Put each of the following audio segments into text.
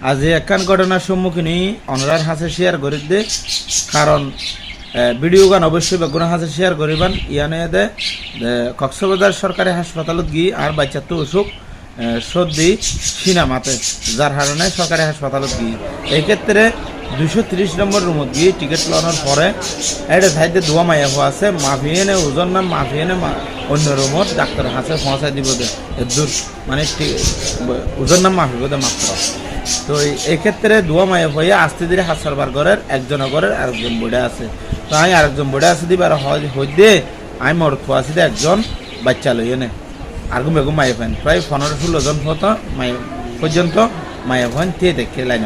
আজ একখান ঘটনার সম্মুখীন অনরার হাসে শেয়ার করে দে কারণ ভিডিও গান অবশ্যই বেগুনা হাসে শেয়ার করিবান ইয়ানে দে কক্সবাজার সরকারি হাসপাতালত গিয়ে আর বাচ্চার তো অসুখ সর্দি সিনেমাতে যার কারণে সরকারি হাসপাতালত গিয়ে এই ক্ষেত্রে 230 নম্বর রুমত গিয়ে টিকিট লওয়ার পরে এটা সাইডে দোয়া মাইয়া হওয়া আছে মাফিয়েনে ওজন না মাফিয়েনে অন্য রুমত ডাক্তার হাসে পৌঁছাই দিব দে দূর মানে ওজন নাম মাফিব দে মাত্র। তো এই ক্ষেত্রে দোয়া মাইয়া হয়ে আস্তে ধীরে হাত সারবার ঘরের একজন ঘরের আরেকজন বড়ে আছে। তো আমি আরেকজন বড়ে আছে দিবার হইতে আমি মোর খোয়া আছে একজন বাচ্চা লইয়ে নে আর বেগুম মাইয়া ফাইন প্রায় 15-16 জন পর্যন্ত মাইয়া ফাইন তে দেখে লাইন।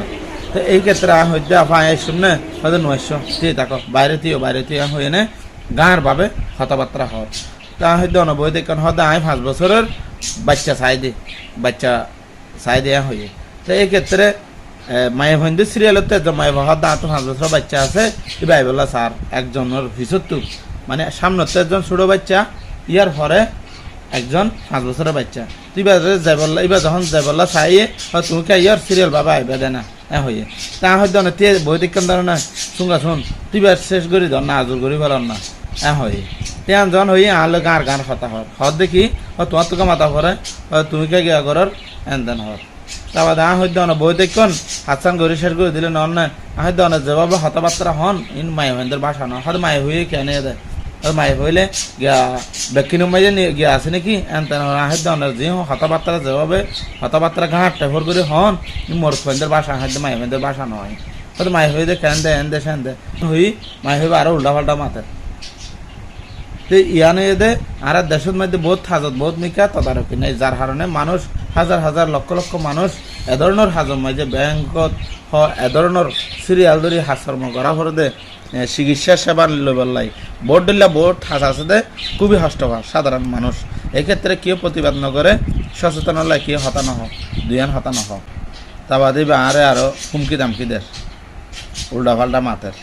তো এই ক্ষেত্রে হইতে আপা আইসুন না হয়তো 900 তে থাকো বাইরে তুই হয়ে নে গাঁর ভাবে কথাবার্তা হয় তা হয়তো অনবয় দেখেন হয়তো আমি 5 বছরের বাচ্চা চাই দেয়া হয়ে। তো এই ক্ষেত্রে মায়া ভন্দু সিরিয়ালতে মায়া ভাত দাঁত 5 বছর বাচ্চা আছে এবার বললা স্যার একজনের ভিতর মানে সামনে একজন ছোট বাচ্চা ইয়ার পরে একজন 5 বছরের বাচ্চা তুই যাই বললা এবার যখন যাই বললা চাইয়ে তুমি কে ইয়ার সিরিয়াল বাবা আইবা দে না হয়ে তা হয়তো না তে বই দেখেন ধর না শুনগা শুন তুই শেষ করি ধর না আজুর করি বলার না হয়ে তেন জন হয়ে আলো গান কথা হর দেখি তোমার তোকে মাথা পরে তুমি কে গিয়া করার এন দেন হর তারপর হয়তো না বই দেখুন হাতসান গড়ি শেষ করে দিলে নন না হয়তো না যেভাবে হতাবার্তা হন ইন মাই হইন্দের বাসা না হয়তো মাই হয়ে কেনে দেয় মাই হইলে গিয়া বেকিন মাইজে গিয়া আছে নাকি এন তেন হয়তো না যে হতাবার্তা যেভাবে হতাবার্তা ঘাট টেফর করে হন মোর হইন্দের বাসা হয়তো মাই হইন্দের বাসা নয় হয়তো মাই হয়ে দে কেন দে এন দে সেন দে হই মাই হইবে আরো উল্টা পাল্টা মাথে। তো ইয়ানে দে আর দেশের মধ্যে বহুত হাজত বহুত মিকা তদারকি নেই যার কারণে মানুষ হাজার হাজার লক্ষ লক্ষ মানুষ এ ধরনের হাজত মাঝে ব্যাংকত এ ধরনের সিরিয়াল ধরি হাজকর্ম করা করে দে চিকিৎসা সেবা লইবার বোর্ড দিল্লা বোর্ড হাজ আছে দে খুবই হস্তভার সাধারণ মানুষ এক্ষেত্রে কেউ প্রতিবাদ নকরে সচেতন হলে কেউ হতানো হোক দুইয়ান হতানো হোক তা বাদে আরো হুমকি দামকি দের উল্টা পাল্টা মাতের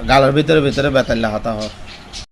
গালের ভিতরে বেতাল্লা হতা হোক।